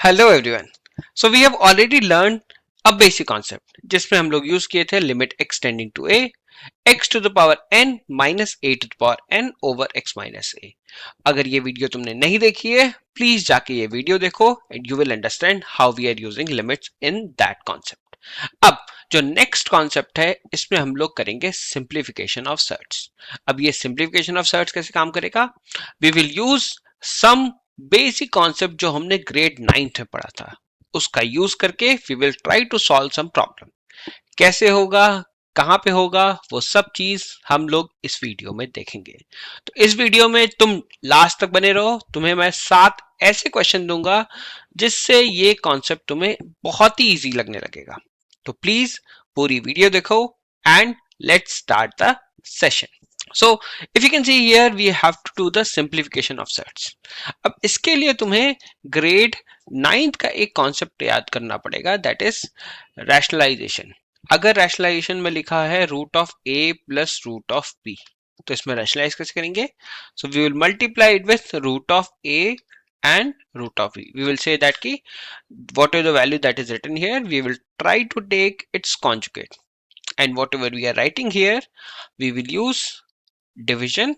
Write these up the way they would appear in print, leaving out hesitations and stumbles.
Hello everyone. So we have already learn a basic concept जिसमें हम लोग use किए थे limit extending to a x to the power n minus a to the power n over x minus a. अगर ये video तुमने नहीं देखी है प्लीज जाके ये वीडियो देखो and you will understand how we are using limits in that concept. अब जो नेक्स्ट कॉन्सेप्ट है इसमें हम लोग करेंगे सिंप्लीफिकेशन ऑफ सर्ट्स। अब ये सिंप्लीफिकेशन ऑफ सर्ट्स कैसे काम करेगा? We will use some basic concept जो हमने ग्रेड 9th में पढ़ा था, उसका यूज करके we will try to solve some problem. कैसे होगा, कहां पे होगा, वो सब चीज हम लोग इस वीडियो में देखेंगे। तो इस वीडियो में तुम लास्ट तक बने रहो, तुम्हें मैं 7 ऐसे क्वेश्चन दूंगा जिससे ये कॉन्सेप्ट तुम्हें बहुत ही इजी लगने लगेगा। तो प्लीज पूरी वीडियो देखो and let's start the session. So if you can see here we have to do the simplification of sets। अब इसके लिए तुम्हें ग्रेड 9th का एक कॉन्सेप्ट याद करना पड़ेगा, दैट इज रैशनलाइजेशन। अगर रैशनलाइजेशन में लिखा है root of A plus root of B, तो इसमें रैशनलाइज कैसे करेंगे? So we will multiply it with root of A and root of b. We will say that ki whatever the value that is written here, we will try to take its conjugate, and whatever we are writing here, we will use division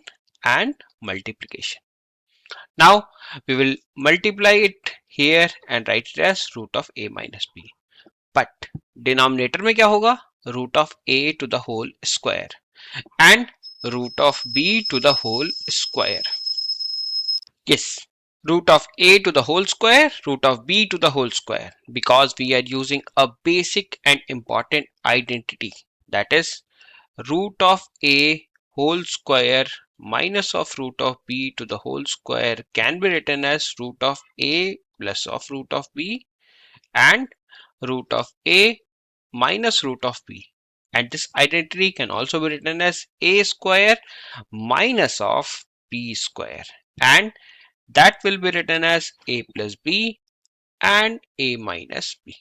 and multiplication. Now we will multiply it here and write it as root of a minus b. But denominator में क्या होगा? Root of a to the whole square and root of b to the whole square. Yes, root of a to the whole square, root of b to the whole square, because we are using a basic and important identity, that is root of a whole square minus of root of b to the whole square can be written as root of a plus of root of b and root of a minus root of b. And this identity can also be written as a square minus of b square, and that will be written as a plus b and a minus b.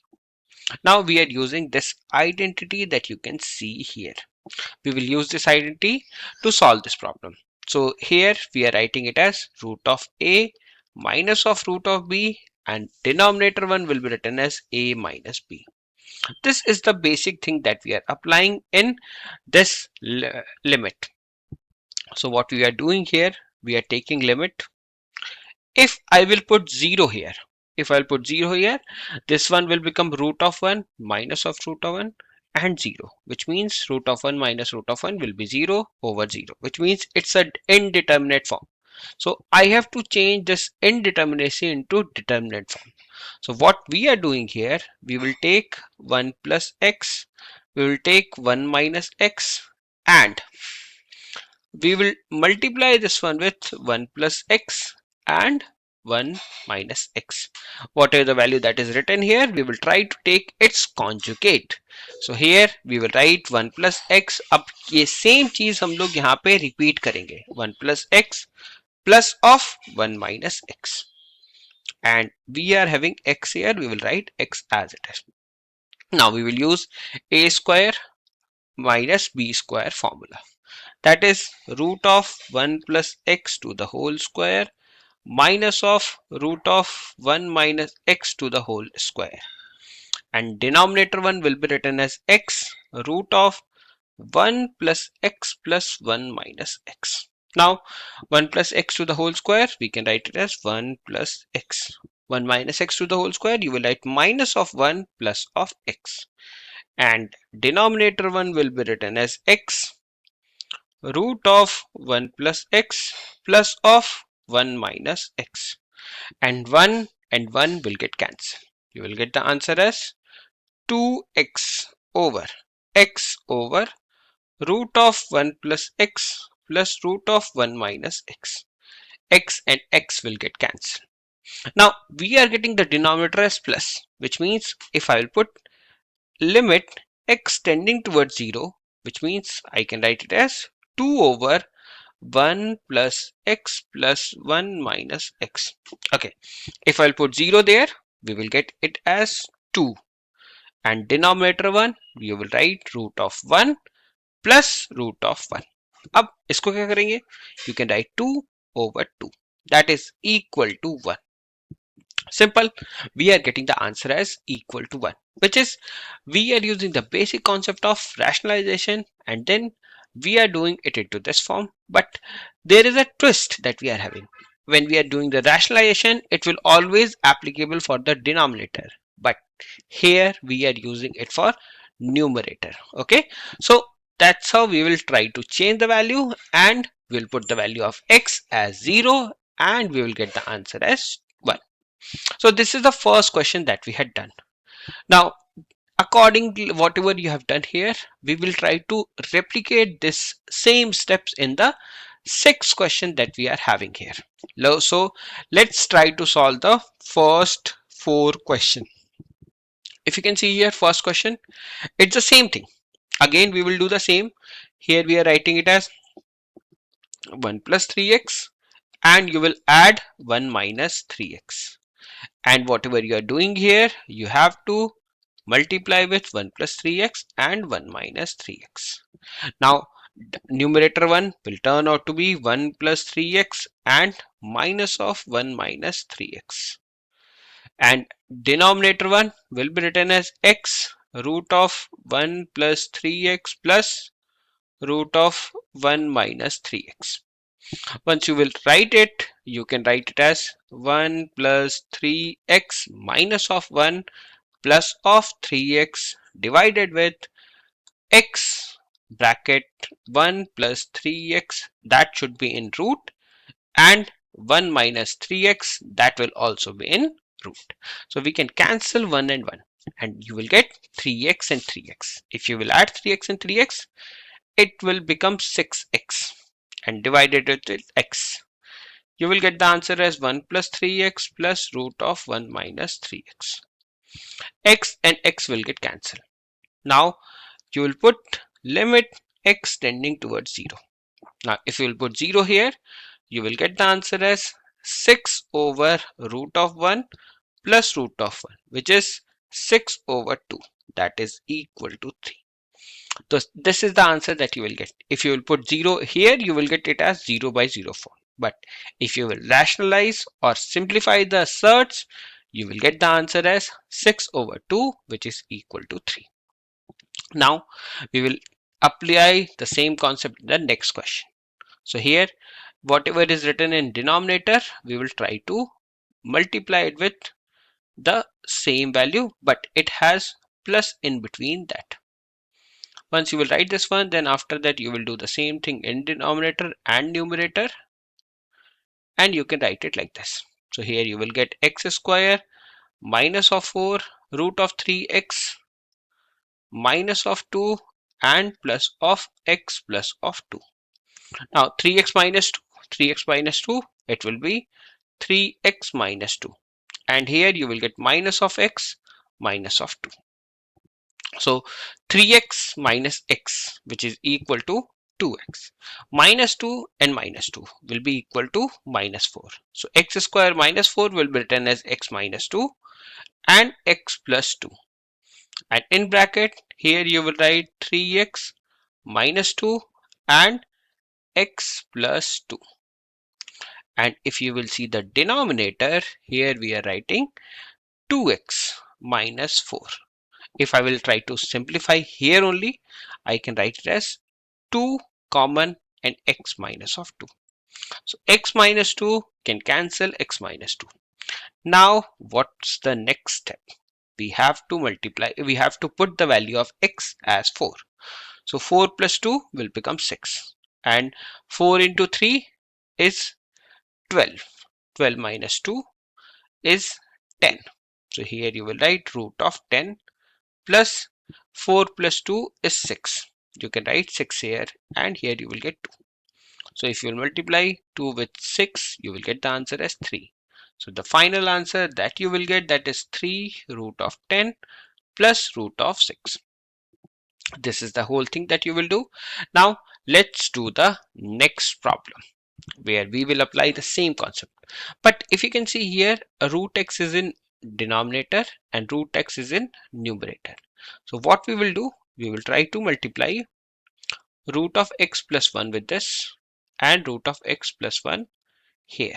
Now we are using this identity that you can see here. We will use this identity to solve this problem. So here we are writing it as root of a minus of root of b, and denominator one will be written as a minus b. This is the basic thing that we are applying in this limit. So what we are doing here, we are taking limit. If I will put 0 here, if I'll put 0 here, this one will become root of 1 minus of root of 1 and 0, which means root of 1 minus root of 1 will be 0 over 0, which means it's an indeterminate form. So I have to change this indeterminacy into determinate form. So what we are doing here, we will take 1 plus x, we will take 1 minus x, and we will multiply this one with 1 plus x and 1 minus x. Whatever the value that is written here, we will try to take its conjugate. So here we will write 1 plus x. अब ये same चीज हम लोग यहाँ पे repeat करेंगे, 1 plus x plus of 1 minus x, and we are having x here, we will write x as it is. Now we will use a square minus b square formula, that is root of 1 plus x to the whole square minus of root of 1 minus x to the whole square, and denominator one will be written as x root of 1 plus x plus 1 minus x. Now 1 plus x to the whole square, we can write it as 1 plus x. 1 minus x to the whole square, you will write minus of 1 plus of x, and denominator one will be written as x root of 1 plus x plus of 1 minus x, and 1 will get cancelled. You will get the answer as 2x over root of 1 plus x plus root of 1 minus x. X and x will get cancelled. Now we are getting the denominator as plus, which means if I will put limit x tending towards 0, which means I can write it as 2 over 1 plus x plus 1 minus x. Okay, if I'll put 0 there, we will get it as 2, and denominator 1, we will write root of 1 plus root of 1. अब इसको क्या करेंगे? You can write 2 over 2, that is equal to 1. Simple. We are getting the answer as equal to 1, which is we are using the basic concept of rationalization and then we are doing it into this form. But there is a twist that we are having. When we are doing the rationalization, it will always applicable for the denominator. But here we are using it for numerator. Okay. So that's how we will try to change the value, and we'll put the value of x as 0 and we will get the answer as 1. So this is the first question that we had done. Now, according to whatever you have done here, we will try to replicate this same steps in the sixth question that we are having here. So let's try to solve the first four question. If you can see here, first question, it's the same thing. Again, we will do the same. Here we are writing it as 1 plus 3x and you will add 1 minus 3x. And whatever you are doing here, you have to multiply with 1 plus 3x and 1 minus 3x. Now, numerator 1 will turn out to be 1 plus 3x and minus of 1 minus 3x. And denominator 1 will be written as x root of 1 plus 3x plus root of 1 minus 3x. Once you will write it, you can write it as 1 plus 3x minus of 1 plus of 3x divided with x bracket 1 plus 3x, that should be in root, and 1 minus 3x, that will also be in root. So we can cancel 1 and you will get 3x and 3x. If you will add 3x and 3x, it will become 6x and divided it with x. You will get the answer as 1 plus 3x plus root of 1 minus 3x. X and x will get cancelled. Now you will put limit x tending towards 0. Now if you will put 0 here, you will get the answer as 6 over root of 1 plus root of 1, which is 6 over 2, that is equal to 3. So this is the answer that you will get. If you will put 0 here, you will get it as 0 by 0 form. But if you will rationalize or simplify the asserts, you will get the answer as 6 over 2, which is equal to 3. Now we will apply the same concept in the next question. So here, whatever is written in denominator, we will try to multiply it with the same value, but it has plus in between that. Once you will write this one, then after that you will do the same thing in denominator and numerator, and you can write it like this. So here you will get x square minus of 4 root of 3x minus of 2 and plus of x plus of 2. Now 3x minus 2, 3x minus 2, it will be 3x minus 2. And here you will get minus of x minus of 2. So 3x minus x, which is equal to 2x. Minus 2 and minus 2 will be equal to minus 4. So x square minus 4 will be written as x minus 2 and x plus 2. And in bracket, here you will write 3x minus 2 and x plus 2. And if you will see the denominator, here we are writing 2x minus 4. If I will try to simplify here only, I can write it as 2 common and x minus of 2. So x minus 2 can cancel x minus 2. Now what's the next step? We have to multiply, we have to put the value of x as 4. So 4 plus 2 will become 6 and 4 into 3 is 12. 12 minus 2 is 10. So here you will write root of 10 plus 4 plus 2 is 6. You can write 6 here and here you will get 2. So if you will multiply 2 with 6, you will get the answer as 3. So the final answer that you will get, that is 3 root of 10 plus root of 6. This is the whole thing that you will do. Now let's do the next problem where we will apply the same concept. But if you can see here, a root x is in denominator and root x is in numerator. So what we will do, we will try to multiply root of x plus 1 with this and root of x plus 1 here.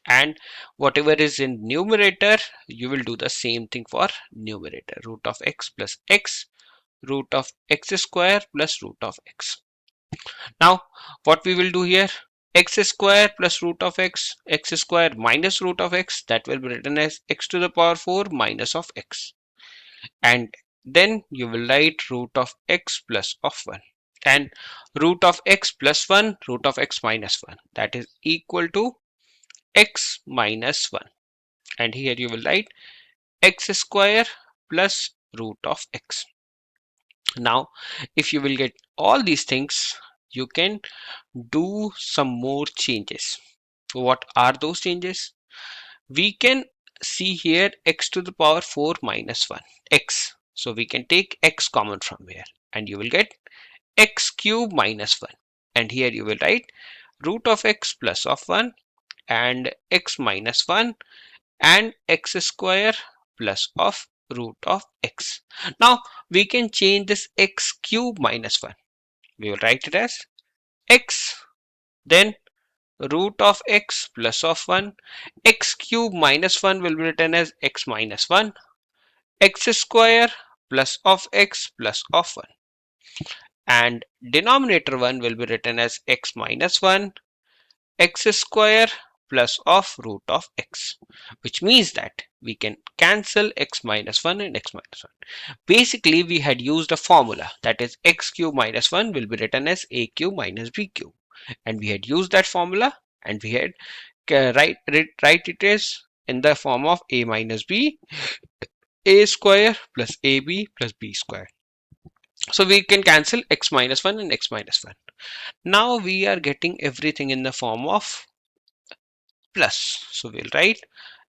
And whatever is in numerator, you will do the same thing for numerator. Root of x plus x, root of x square plus root of x. Now what we will do here, x square plus root of x, x square minus root of x, that will be written as x to the power 4 minus of x. And then you will write root of x plus of 1. And root of x plus 1, root of x minus 1, that is equal to x minus 1. And here you will write x square plus root of x. Now if you will get all these things, you can do some more changes. What are those changes? We can see here x to the power 4 minus 1, x. So we can take x common from here and you will get x cube minus 1. And here you will write root of x plus of 1 and x minus 1 and x square plus of root of x. Now we can change this x cube minus 1. We will write it as x, then root of x plus of 1, x cube minus 1 will be written as x minus 1, x square plus of x plus of 1, and denominator 1 will be written as x minus 1, x square plus of root of x, which means that we can cancel x minus 1 and x minus 1. Basically, we had used a formula, that is x cube minus 1 will be written as a cube minus b cube, and we had used that formula and we had write it as in the form of a minus b, a square plus ab plus b square. So we can cancel x minus 1 and x minus 1. Now we are getting everything in the form of plus. So we'll write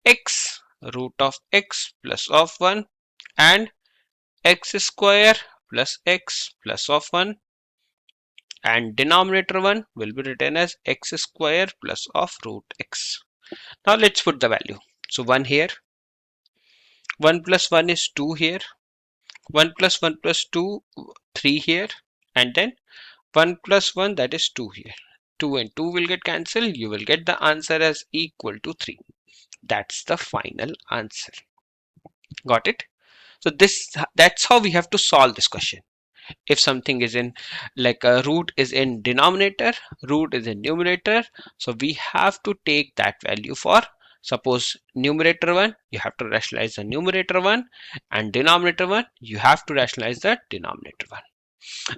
x root of x plus of 1 and x square plus x plus of 1, and denominator 1 will be written as x square plus of root x. Now let's put the value. So 1 here, 1 plus 1 is 2 here, 1 plus 1 plus 2, 3 here, and then 1 plus 1, that is 2 here. 2 and 2 will get cancelled. You will get the answer as equal to 3. That's the final answer. Got it? So that's how we have to solve this question. If something is in, like a root is in denominator, root is in numerator, so we have to take that value for, suppose numerator 1, you have to rationalize the numerator 1, and denominator 1, you have to rationalize the denominator 1.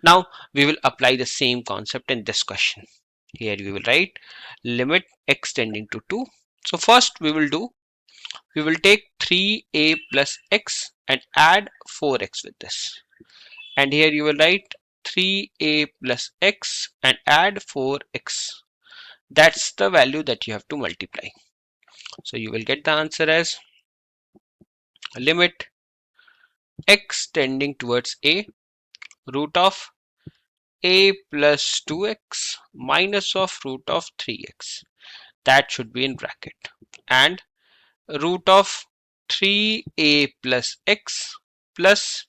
Now we will apply the same concept in this question. Here we will write limit x tending to 2. So first we will take 3a plus x and add 4x with this. And here you will write 3a plus x and add 4x. That's the value that you have to multiply. So you will get the answer as limit x tending towards a, root of a plus 2x minus of root of 3x. That should be in bracket. And root of 3a plus x plus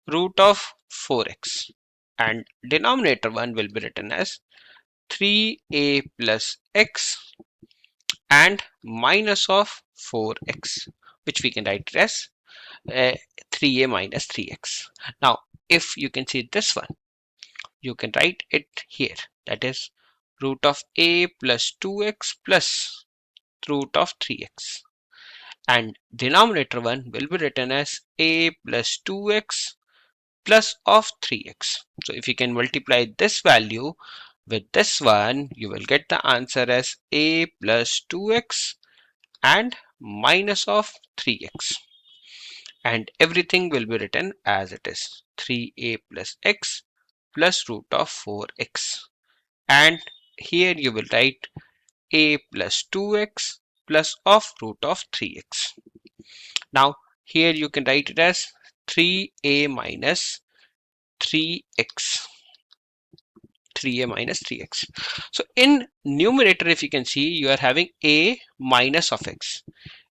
root of 4x. And denominator 1 will be written as 3a plus x and minus of 4x, which we can write it as 3a minus 3x. Now if you can see this one, you can write it here, that is root of a plus 2x plus root of 3x, and denominator 1 will be written as a plus 2x plus of 3x. So if you can multiply this value with this one, you will get the answer as a plus 2x and minus of 3x, and everything will be written as it is, 3a plus x plus root of 4x, and here you will write a plus 2x plus of root of 3x. Now here you can write it as 3a minus 3x, 3a minus 3x. So in numerator, if you can see, you are having a minus of x.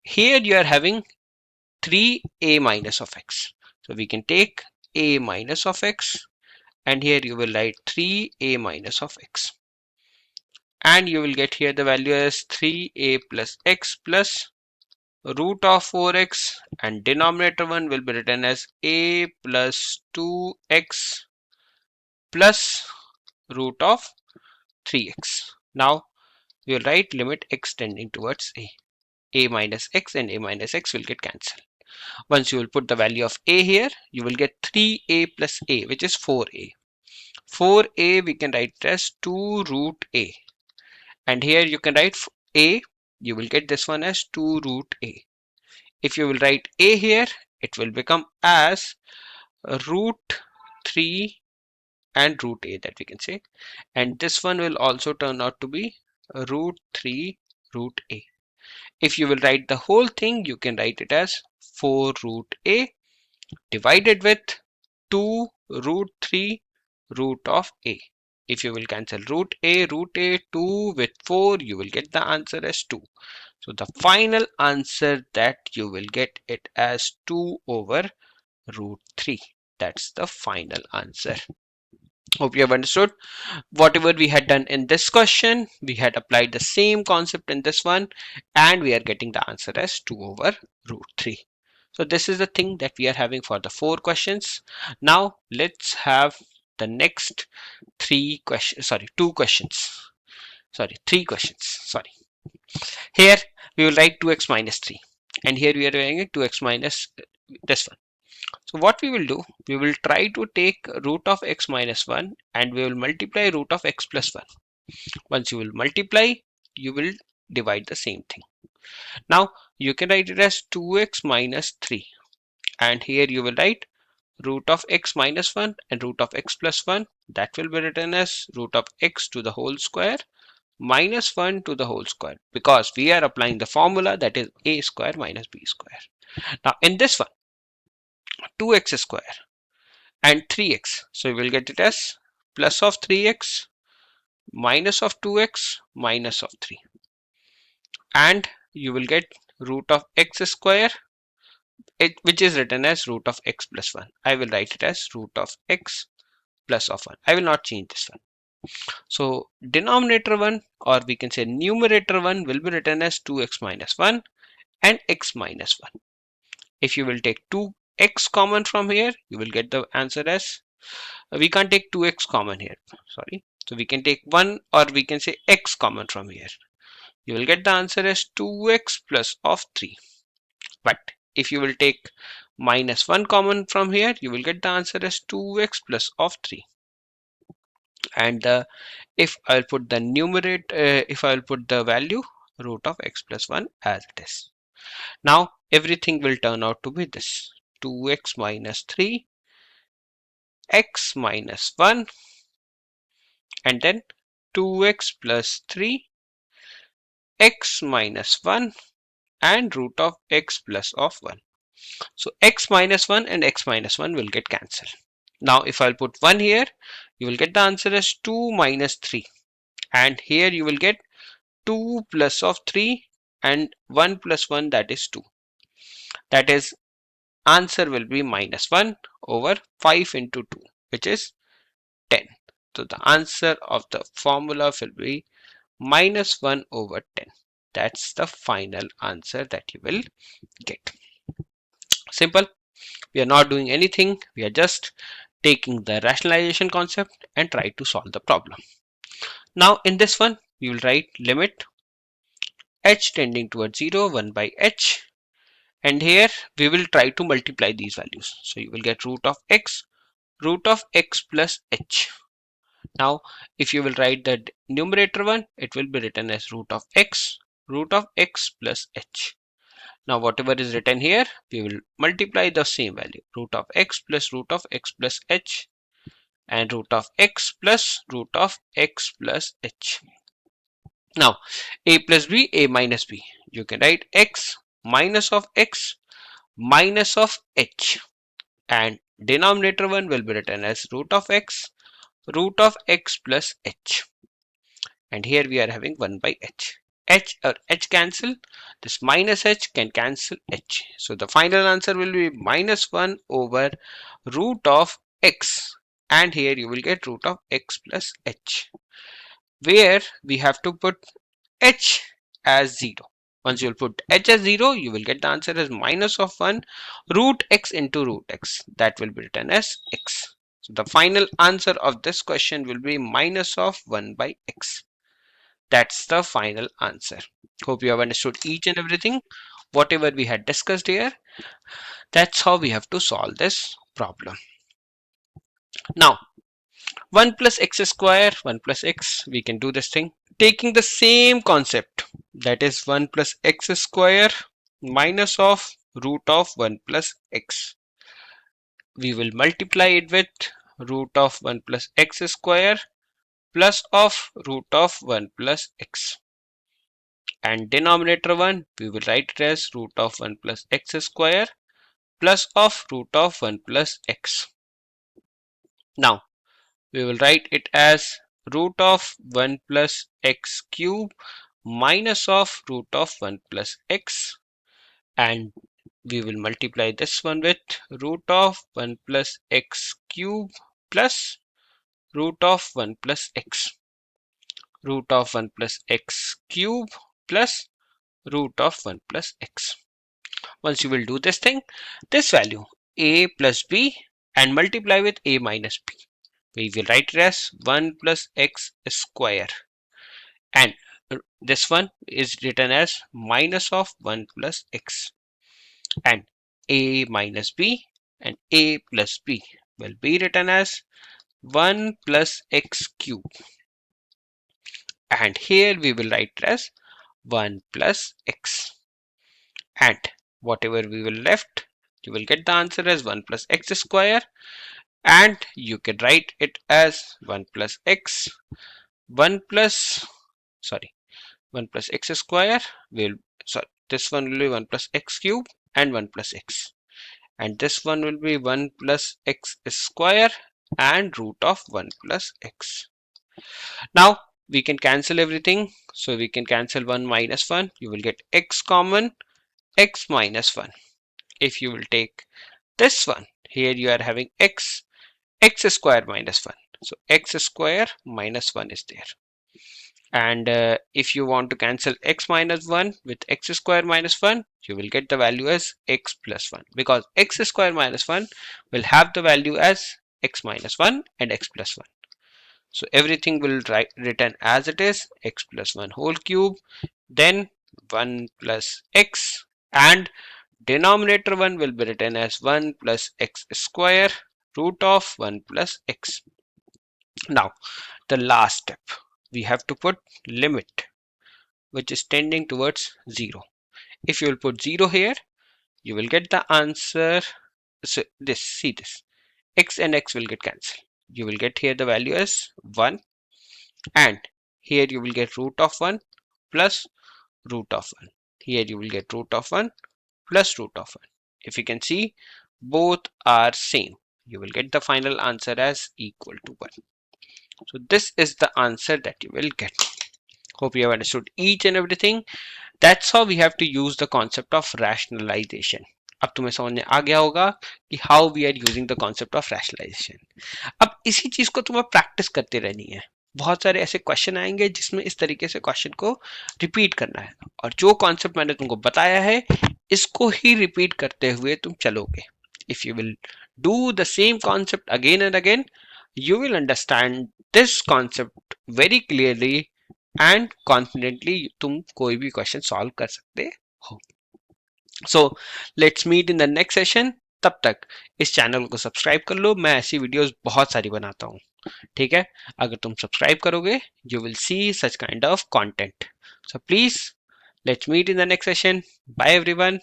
Here you are having 3a minus of x. So we can take a minus of x, and here you will write 3a minus of x. and you will get here the value as 3a plus x plus root of 4x, and denominator one will be written as a plus 2x plus root of 3x. Now we will write limit x tending towards a minus x and a minus x will get cancelled. Once you will put the value of a here, you will get 3a plus a, which is 4a. 4a we can write it as 2 root a, and here you can write a, you will get this one as 2 root a. If you will write a here, it will become as root 3 and root a, that we can say, and this one will also turn out to be root 3 root a. If you will write the whole thing, you can write it as 4 root a divided with 2 root 3 root of a. If you will cancel root a, 2 with 4, you will get the answer as 2. So the final answer that you will get it as 2 over root 3. That's the final answer. Hope you have understood. Whatever we had done in this question, we had applied the same concept in this one, and we are getting the answer as 2 over root 3. So this is the thing that we are having for the 4 questions. Now let's have the next 3 questions, sorry, 2 questions, sorry, 3 questions, sorry. Here we will write 2x minus 3, and here we are writing 2x minus this one. So what we will do, we will try to take root of x minus 1 and we will multiply root of x plus 1. Once you will multiply, you will divide the same thing. Now you can write it as 2x minus 3, and here you will write root of x minus 1 and root of x plus 1. That will be written as root of x to the whole square minus 1 to the whole square, because we are applying the formula that is a square minus b square. Now in this one, 2x square and 3x, so you will get it as plus of 3x minus of 2x minus of 3, and you will get root of x square, which is written as root of x plus 1. I will write it as root of x plus of 1. I will not change this one. So denominator 1, or we can say numerator 1, will be written as 2x minus 1 and x minus 1. If you will take 2x common from here, you will get the answer as, we can't take 2x common here, sorry. So we can take 1, or we can say x common from here. You will get the answer as 2x plus of 3. But if you will take minus 1 common from here, you will get the answer as 2x plus of 3. And if I'll put the numerator, if I'll put the value root of x plus 1 as it is. Now everything will turn out to be this: 2x minus 3, x minus 1, and then 2x plus 3, x minus 1, and root of x plus of 1. So x minus 1 and x minus 1 will get cancelled. Now if I'll put 1 here, you will get the answer as 2 minus 3, and here you will get 2 plus of 3 and 1 plus 1, that is 2. That is, answer will be minus 1 over 5 into 2, which is 10. So the answer of the formula will be minus 1 over 10. That's the final answer that you will get. Simple. We are not doing anything. We are just taking the rationalization concept and try to solve the problem. Now in this one, we will write limit h tending towards 0, 1 by h. And here we will try to multiply these values. So you will get root of x plus h. Now if you will write the numerator one, it will be written as root of x plus h. Now whatever is written here, we will multiply the same value, root of x plus h, and root of x plus h. Now a plus b, a minus b, you can write x minus of x minus of h, and denominator one will be written as root of x plus h, and here we are having 1 by h. H cancel, this minus h can cancel h, so the final answer will be minus 1 over root of x, and here you will get root of x plus h. where we have to put h as 0. Once you will put h as 0, you will get the answer as minus of 1 root x into root x. That will be written as x. So the final answer of this question will be minus of 1 by x. That's the final answer. Hope you have understood each and everything. Whatever we had discussed here, that's how we have to solve this problem. Now, 1 plus x square, 1 plus x, we can do this thing. Taking the same concept, that is 1 plus x square minus of root of 1 plus x. We will multiply it with root of 1 plus x square plus of root of 1 plus x. And denominator 1, we will write it as root of 1 plus x square plus of root of 1 plus x. Now, we will write it as root of 1 plus x cube minus of root of 1 plus x, and we will multiply this one with root of 1 plus x cube plus root of 1 plus x. Root of 1 plus x cube plus root of 1 plus x. Once you will do this thing, this value a plus b and multiply with a minus b. We will write it as 1 plus x square, and this one is written as minus of 1 plus x, and a minus b and a plus b will be written as 1 plus x cube, and here we will write it as 1 plus x, and whatever we will left, you will get the answer as 1 plus x square, and you can write it as 1 plus x 1 plus 1 plus x square will, this one will be 1 plus x cube and 1 plus x, and this one will be 1 plus x square and root of 1 plus x. Now we can cancel everything, so we can cancel 1 minus 1. You will get x common, x minus 1. If you will take this one, here you are having x square minus 1, so x square minus 1 is there. And if you want to cancel x minus 1 with x square minus 1, you will get the value as x plus 1, because x square minus 1 will have the value as x minus 1 and x plus 1. So everything will written as it is, x plus 1 whole cube, then 1 plus x, and denominator 1 will be written as 1 plus x square root of 1 plus x. Now the last step, we have to put limit which is tending towards 0. If you will put 0 here, you will get the answer. So see this, x and x will get cancelled. You will get here the value as 1, and here you will get root of 1 plus root of 1. Here you will get root of 1 plus root of 1. If you can see, both are same. You will get the final answer as equal to 1. So this is the answer that you will get. Hope you have understood each and everything. That's how we have to use the concept of rationalization. अब तुम्हें समझ में आ गया होगा कि how we are using the concept of rationalization. अब इसी चीज को तुम्हें प्रैक्टिस करते रहनी है. बहुत सारे ऐसे क्वेश्चन आएंगे जिसमें इस तरीके से क्वेश्चन को रिपीट करना है, और जो कॉन्सेप्ट मैंने तुमको बताया है इसको ही रिपीट करते हुए तुम चलोगे. If you will do the same concept again and again, you will understand this concept very clearly and confidently तुम कोई भी क्वेश्चन सॉल्व कर सकते हो. So let's meet in the next session. तब तक इस चैनल को सब्सक्राइब कर लो, मैं ऐसी वीडियोस बहुत सारी बनाता हूँ. ठीक है, अगर तुम सब्सक्राइब करोगे you will see such kind of content. So please let's meet in the next session. Bye everyone.